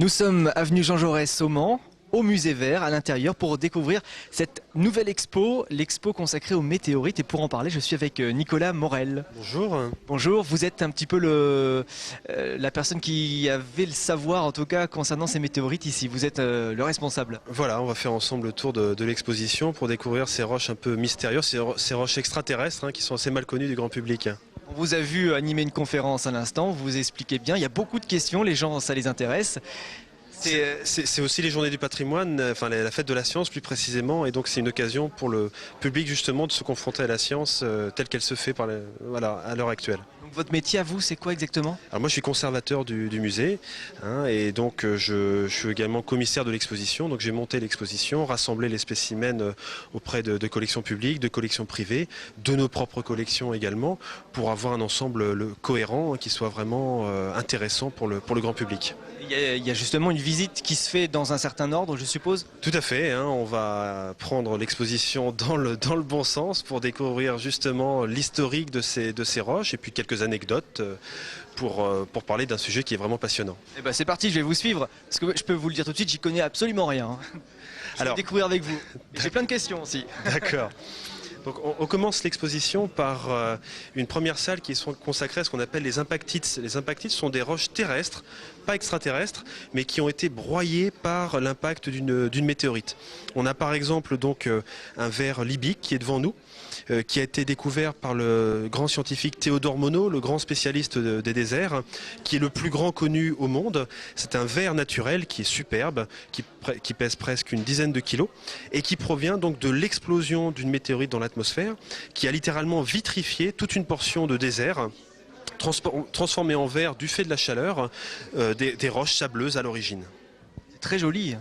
Nous sommes avenue Jean Jaurès au Mans, au musée Vert, à l'intérieur, pour découvrir cette nouvelle expo, l'expo consacrée aux météorites. Et pour en parler, je suis avec Nicolas Morel. Bonjour. Bonjour, vous êtes un petit peu la personne qui avait le savoir, en tout cas, concernant ces météorites ici. Vous êtes le responsable. Voilà, on va faire ensemble le tour de l'exposition pour découvrir ces roches un peu mystérieuses, ces roches extraterrestres qui sont assez mal connues du grand public. On vous a vu animer une conférence à l'instant, vous vous expliquez bien, il y a beaucoup de questions, les gens, ça les intéresse. C'est aussi les journées du patrimoine, enfin la fête de la science plus précisément, et donc c'est une occasion pour le public justement de se confronter à la science telle qu'elle se fait voilà, à l'heure actuelle. Donc votre métier à vous, c'est quoi exactement? Alors moi je suis conservateur du musée, et donc je suis également commissaire de l'exposition, donc j'ai monté l'exposition, rassemblé les spécimens auprès de collections publiques, de collections privées, de nos propres collections également, pour avoir un ensemble cohérent qui soit vraiment intéressant pour le grand public. Il y a justement une visite qui se fait dans un certain ordre, je suppose? Tout à fait, on va prendre l'exposition dans le bon sens pour découvrir justement l'historique de ces roches et puis quelques anecdotes pour parler d'un sujet qui est vraiment passionnant. Eh ben c'est parti, je vais vous suivre, parce que je peux vous le dire tout de suite, j'y connais absolument rien. Je vais découvrir avec vous. J'ai plein de questions aussi. D'accord. Donc on commence l'exposition par une première salle qui est consacrée à ce qu'on appelle les impactites. Les impactites sont des roches terrestres, pas extraterrestres, mais qui ont été broyées par l'impact d'une météorite. On a par exemple donc un ver libique qui est devant nous, qui a été découvert par le grand scientifique Théodore Monod, le grand spécialiste des déserts, qui est le plus grand connu au monde. C'est un ver naturel qui est superbe, qui pèse presque une dizaine de kilos, et qui provient donc de l'explosion d'une météorite dans l'atmosphère, qui a littéralement vitrifié toute une portion de désert, transformé en verre du fait de la chaleur des roches sableuses à l'origine. C'est très joli.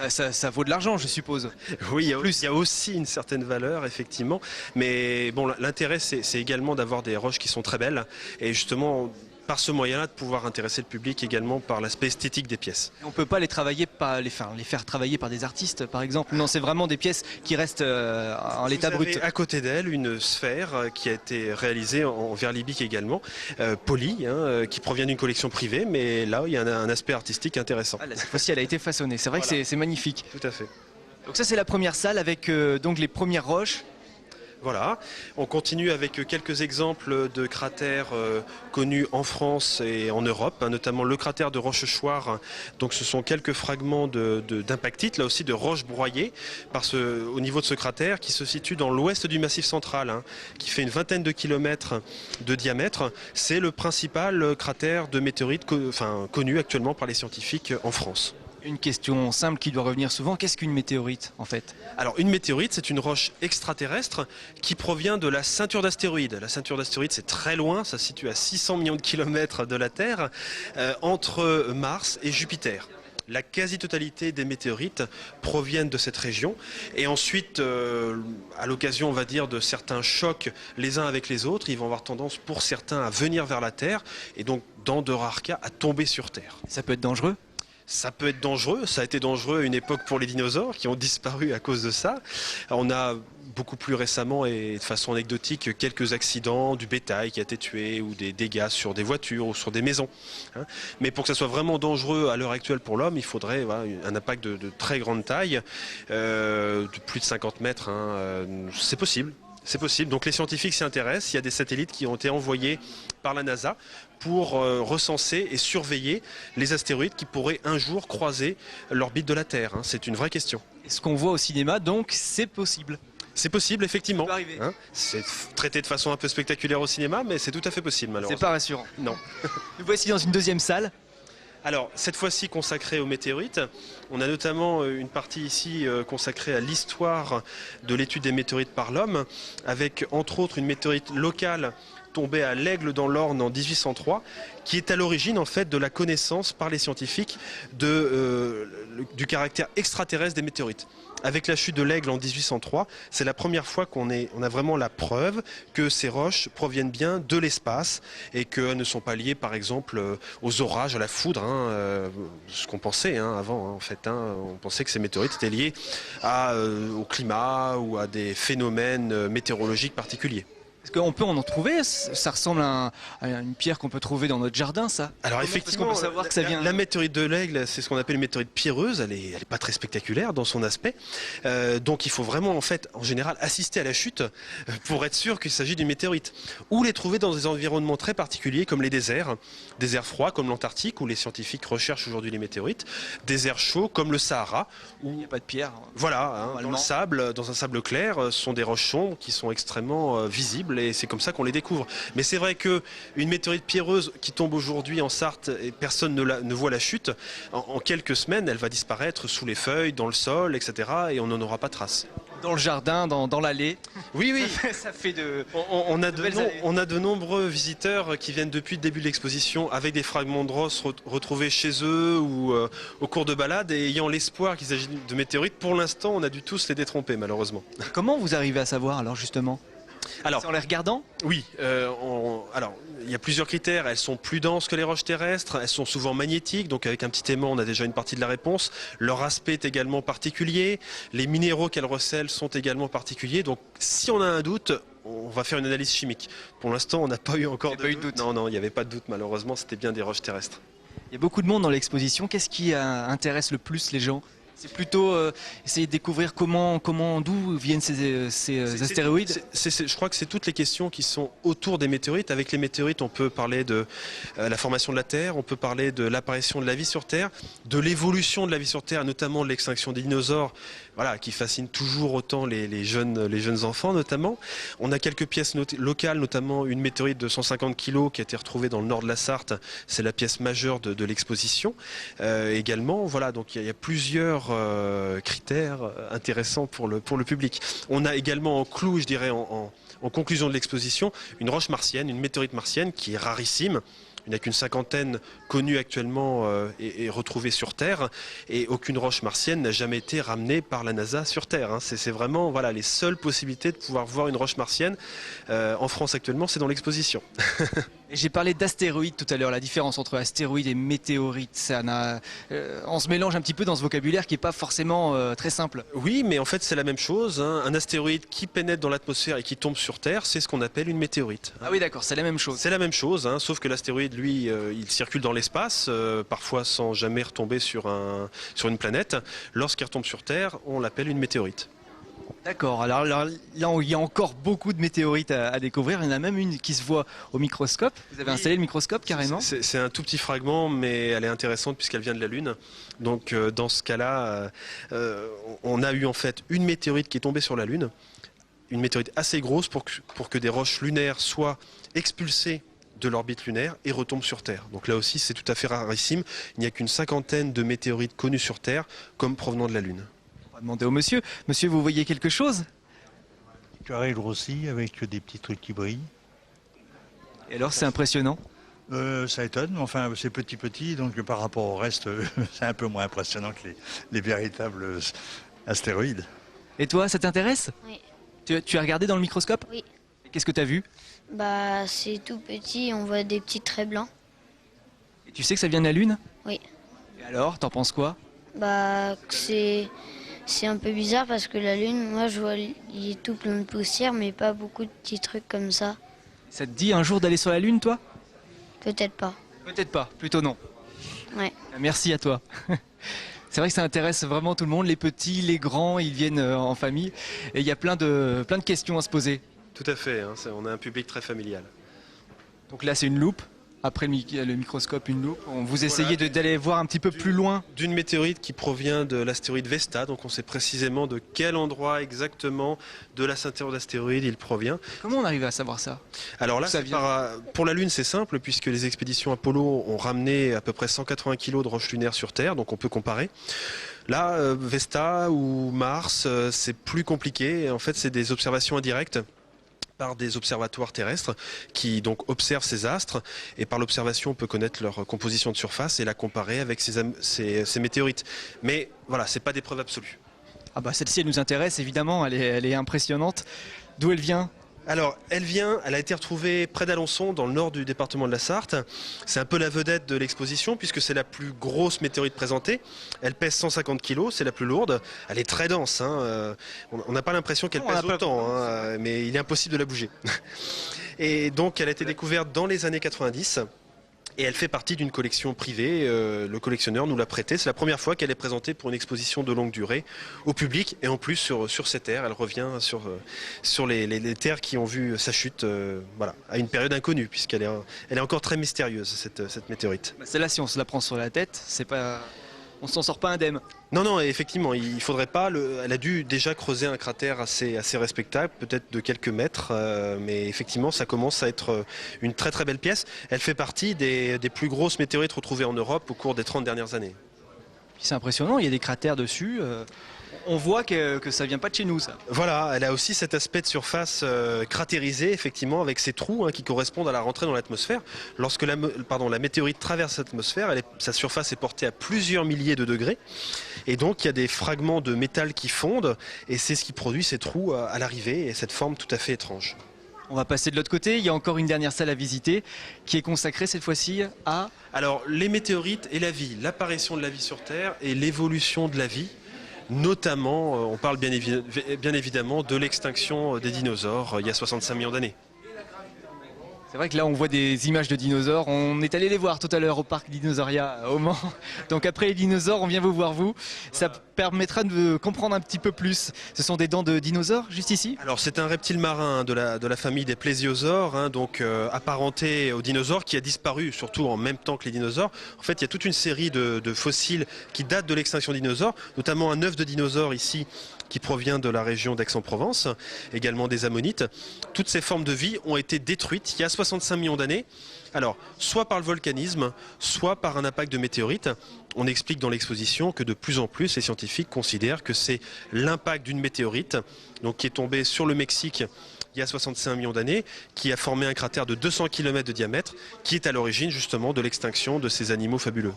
Ça vaut de l'argent, je suppose. Oui, il y a aussi une certaine valeur, effectivement. Mais bon, l'intérêt, c'est également d'avoir des roches qui sont très belles. Et justement, par ce moyen-là, de pouvoir intéresser le public également par l'aspect esthétique des pièces. On ne peut pas les faire travailler par des artistes, par exemple. Non, c'est vraiment des pièces qui restent en l'état brut. Vous avez à côté d'elle une sphère qui a été réalisée en verre libique également, polie, qui provient d'une collection privée, mais là, il y a un aspect artistique intéressant. Ah, là, cette fois-ci, elle a été façonnée. C'est vrai que c'est magnifique. Tout à fait. Donc ça, c'est la première salle avec donc les premières roches. Voilà, on continue avec quelques exemples de cratères connus en France et en Europe, notamment le cratère de Rochechouart. Donc ce sont quelques fragments d'impactites, là aussi de roches broyées, au niveau de ce cratère qui se situe dans l'ouest du Massif central, qui fait une vingtaine de kilomètres de diamètre. C'est le principal cratère de météorites connu actuellement par les scientifiques en France. Une question simple qui doit revenir souvent, qu'est-ce qu'une météorite en fait? Alors une météorite, c'est une roche extraterrestre qui provient de la ceinture d'astéroïdes. La ceinture d'astéroïdes, c'est très loin, ça se situe à 600 millions de kilomètres de la Terre, entre Mars et Jupiter. La quasi-totalité des météorites proviennent de cette région. Et ensuite, à l'occasion, on va dire, de certains chocs les uns avec les autres, ils vont avoir tendance, pour certains, à venir vers la Terre et donc, dans de rares cas, à tomber sur Terre. Ça peut être dangereux? Ça peut être dangereux, ça a été dangereux à une époque pour les dinosaures qui ont disparu à cause de ça. On a beaucoup plus récemment et de façon anecdotique quelques accidents, du bétail qui a été tué ou des dégâts sur des voitures ou sur des maisons. Mais pour que ça soit vraiment dangereux à l'heure actuelle pour l'homme, il faudrait un impact de très grande taille, de plus de 50 mètres. C'est possible. C'est possible. Donc les scientifiques s'y intéressent. Il y a des satellites qui ont été envoyés par la NASA pour recenser et surveiller les astéroïdes qui pourraient un jour croiser l'orbite de la Terre. C'est une vraie question. Et ce qu'on voit au cinéma, donc, c'est possible. C'est possible, effectivement. Ça peut arriver. C'est traité de façon un peu spectaculaire au cinéma, mais c'est tout à fait possible, malheureusement. C'est pas rassurant. Non. Nous voici dans une deuxième salle. Alors, cette fois-ci consacrée aux météorites, on a notamment une partie ici consacrée à l'histoire de l'étude des météorites par l'homme, avec entre autres une météorite locale tombée à l'Aigle dans l'Orne en 1803, qui est à l'origine en fait de la connaissance par les scientifiques du caractère extraterrestre des météorites. Avec la chute de l'Aigle en 1803, c'est la première fois qu'on a vraiment la preuve que ces roches proviennent bien de l'espace et qu'elles ne sont pas liées par exemple aux orages, à la foudre, ce qu'on pensait avant en fait. On pensait que ces météorites étaient liées au climat ou à des phénomènes météorologiques particuliers. Est-ce qu'on peut en trouver? Ça ressemble à une pierre qu'on peut trouver dans notre jardin, ça. Alors Comment effectivement, est-ce qu'on peut savoir que ça vient? la météorite de l'Aigle, c'est ce qu'on appelle une météorite pierreuse. Elle est pas très spectaculaire dans son aspect. Donc il faut vraiment, en fait, en général, assister à la chute pour être sûr qu'il s'agit d'une météorite. Ou les trouver dans des environnements très particuliers comme les déserts froids comme l'Antarctique où les scientifiques recherchent aujourd'hui les météorites, déserts chauds comme le Sahara où Il n'y a pas de pierre. voilà, dans le Normalement. sable, dans un sable clair, ce sont des roches sombres qui sont extrêmement visibles et c'est comme ça qu'on les découvre. Mais c'est vrai que une météorite pierreuse qui tombe aujourd'hui en Sarthe et personne ne voit la chute, en quelques semaines, elle va disparaître sous les feuilles, dans le sol, etc. et on n'en aura pas trace. Dans le jardin, dans l'allée. Oui, oui. Ça fait de... On a belles allées. on a de nombreux visiteurs qui viennent depuis le début de l'exposition avec des fragments de roches retrouvés chez eux ou au cours de balade et ayant l'espoir qu'il s'agit de météorites. Pour l'instant, on a dû tous les détromper malheureusement. Comment vous arrivez à savoir alors justement? Alors, C'est en les regardant? oui, alors il y a plusieurs critères. Elles sont plus denses que les roches terrestres, elles sont souvent magnétiques, donc avec un petit aimant, on a déjà une partie de la réponse. Leur aspect est également particulier. Les minéraux qu'elles recèlent sont également particuliers. Donc, si on a un doute, on va faire une analyse chimique. Pour l'instant, on n'a pas eu encore Il y a pas eu de doute. Non, non, il n'y avait pas de doute. Malheureusement, c'était bien des roches terrestres. Il y a beaucoup de monde dans l'exposition. Qu'est-ce qui intéresse le plus les gens? C'est plutôt essayer de découvrir d'où viennent ces astéroïdes. Je crois que c'est toutes les questions qui sont autour des météorites. Avec les météorites, on peut parler de la formation de la Terre, on peut parler de l'apparition de la vie sur Terre, de l'évolution de la vie sur Terre, notamment de l'extinction des dinosaures, voilà, qui fascine toujours autant les jeunes enfants notamment. On a quelques pièces locales, notamment une météorite de 150 kg qui a été retrouvée dans le nord de la Sarthe. C'est la pièce majeure de l'exposition. Également, voilà, donc il y a plusieurs critères intéressants pour le public. On a également en clou, je dirais, en conclusion de l'exposition, une roche martienne, une météorite martienne qui est rarissime. Il n'y a qu'une cinquantaine connues actuellement et retrouvées sur Terre. Et aucune roche martienne n'a jamais été ramenée par la NASA sur Terre. Hein. C'est vraiment voilà, les seules possibilités de pouvoir voir une roche martienne en France actuellement, c'est dans l'exposition. Et j'ai parlé d'astéroïdes tout à l'heure, la différence entre astéroïdes et météorites. On se mélange un petit peu dans ce vocabulaire qui n'est pas forcément très simple. Oui, mais en fait c'est la même chose. Hein. Un astéroïde qui pénètre dans l'atmosphère et qui tombe sur Terre, c'est ce qu'on appelle une météorite. Ah oui d'accord, c'est la même chose. C'est la même chose, hein, sauf que l'astéroïde, lui, il circule dans l'espace, parfois sans jamais retomber sur une planète. Lorsqu'il retombe sur Terre, on l'appelle une météorite. D'accord, alors là il y a encore beaucoup de météorites à découvrir. Il y en a même une qui se voit au microscope. Vous avez installé le microscope carrément? C'est un tout petit fragment, mais elle est intéressante puisqu'elle vient de la Lune. Donc dans ce cas-là, on a eu en fait une météorite qui est tombée sur la Lune. Une météorite assez grosse pour que des roches lunaires soient expulsées de l'orbite lunaire et retombent sur Terre. Donc là aussi, c'est tout à fait rarissime. Il n'y a qu'une cinquantaine de météorites connues sur Terre comme provenant de la Lune. On va demander au monsieur. Monsieur, vous voyez quelque chose? Carré grossi avec des petits trucs qui brillent. Et alors, c'est impressionnant. Ça étonne, mais enfin c'est petit, donc par rapport au reste, c'est un peu moins impressionnant que les véritables astéroïdes. Et toi, ça t'intéresse? Oui. Tu as regardé dans le microscope? Oui. Et qu'est-ce que tu as vu? Bah, c'est tout petit, on voit des petits traits blancs. Et tu sais que ça vient de la Lune? Oui. Et alors, t'en penses quoi? Bah, c'est un peu bizarre parce que la Lune, moi je vois, il est tout plein de poussière, mais pas beaucoup de petits trucs comme ça. Ça te dit un jour d'aller sur la Lune, toi? Peut-être pas. Peut-être pas, plutôt non. Ouais. Merci à toi. C'est vrai que ça intéresse vraiment tout le monde, les petits, les grands, ils viennent en famille. Et il y a plein de questions à se poser. Tout à fait, hein, on a un public très familial. Donc là, c'est une loupe. Après le microscope, une loupe. Vous essayez d'aller voir un petit peu plus loin. D'une météorite qui provient de l'astéroïde Vesta, donc on sait précisément de quel endroit exactement de la ceinture d'astéroïdes il provient. Comment on arrive à savoir ça? Alors là, Ça vient. pour la Lune, c'est simple, puisque les expéditions Apollo ont ramené à peu près 180 kg de roches lunaires sur Terre, donc on peut comparer. Là, Vesta ou Mars, c'est plus compliqué. En fait, c'est des observations indirectes par des observatoires terrestres qui donc observent ces astres et par l'observation on peut connaître leur composition de surface et la comparer avec ces météorites. Mais voilà, c'est pas des preuves absolues. Ah bah celle-ci elle nous intéresse évidemment, elle est impressionnante. D'où elle vient? Alors, elle a été retrouvée près d'Alençon, dans le nord du département de la Sarthe. C'est un peu la vedette de l'exposition, puisque c'est la plus grosse météorite présentée. Elle pèse 150 kg, c'est la plus lourde. Elle est très dense, hein. On n'a pas l'impression qu'elle pèse autant, hein, mais il est impossible de la bouger. Et donc, elle a été découverte dans les années 90. Et elle fait partie d'une collection privée, le collectionneur nous l'a prêtée. C'est la première fois qu'elle est présentée pour une exposition de longue durée au public. Et en plus sur ces terres, elle revient sur les terres qui ont vu sa chute voilà, à une période inconnue, puisqu'elle est encore très mystérieuse, cette météorite. Celle-là, si on se la prend sur la tête, c'est pas... on s'en sort pas indemne. Non, effectivement, il faudrait pas. Elle a dû déjà creuser un cratère assez respectable, peut-être de quelques mètres, mais effectivement, ça commence à être une très très belle pièce. Elle fait partie des plus grosses météorites retrouvées en Europe au cours des 30 dernières années. C'est impressionnant, il y a des cratères dessus. On voit que ça vient pas de chez nous, ça. Voilà, elle a aussi cet aspect de surface cratérisé, effectivement, avec ces trous qui correspondent à la rentrée dans l'atmosphère. Lorsque la météorite traverse l'atmosphère, sa surface est portée à plusieurs milliers de degrés. Et donc, il y a des fragments de métal qui fondent, et c'est ce qui produit ces trous à l'arrivée, et cette forme tout à fait étrange. On va passer de l'autre côté, il y a encore une dernière salle à visiter, qui est consacrée cette fois-ci à... Alors, les météorites et la vie, l'apparition de la vie sur Terre et l'évolution de la vie. Notamment, on parle bien évidemment de l'extinction des dinosaures il y a 65 millions d'années. C'est vrai que là on voit des images de dinosaures, on est allé les voir tout à l'heure au parc Dinosauria au Mans. Donc après les dinosaures, on vient vous voir vous. Ça permettra de comprendre un petit peu plus. Ce sont des dents de dinosaures juste ici? Alors c'est un reptile marin de la famille des plésiosaures, donc apparenté aux dinosaures, qui a disparu surtout en même temps que les dinosaures. En fait, il y a toute une série de fossiles qui datent de l'extinction des dinosaures, notamment un œuf de dinosaure ici qui provient de la région d'Aix-en-Provence, également des ammonites. Toutes ces formes de vie ont été détruites il y a 65 millions d'années. Alors, soit par le volcanisme, soit par un impact de météorites. On explique dans l'exposition que de plus en plus, les scientifiques considèrent que c'est l'impact d'une météorite, donc qui est tombée sur le Mexique il y a 65 millions d'années, qui a formé un cratère de 200 km de diamètre, qui est à l'origine justement de l'extinction de ces animaux fabuleux.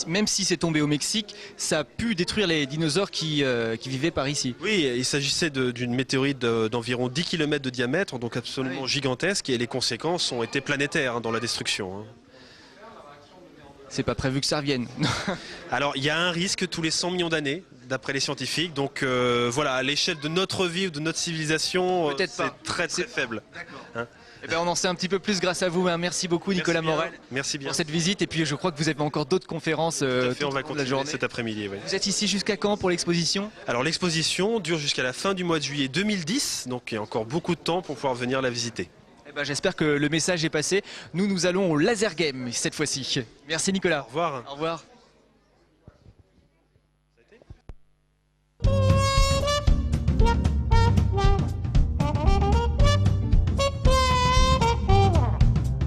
Même si c'est tombé au Mexique, ça a pu détruire les dinosaures qui vivaient par ici. Oui, il s'agissait d'une météorite d'environ 10 km de diamètre, donc absolument gigantesque, et les conséquences ont été planétaires dans la destruction. C'est pas prévu que ça revienne. Alors, il y a un risque tous les 100 millions d'années, d'après les scientifiques. Donc voilà, à l'échelle de notre vie ou de notre civilisation, c'est très très faible. Hein. Eh bien, on en sait un petit peu plus grâce à vous. Merci beaucoup Nicolas Morel. Merci bien pour cette visite. Et puis je crois que vous avez encore d'autres conférences on va continuer la journée. cet après-midi. Oui. Vous êtes ici jusqu'à quand pour l'exposition? Alors l'exposition dure jusqu'à la fin du mois de juillet 2010. Donc il y a encore beaucoup de temps pour pouvoir venir la visiter. Eh ben, j'espère que le message est passé. Nous allons au Laser Game cette fois-ci. Merci Nicolas. Au revoir. Au revoir.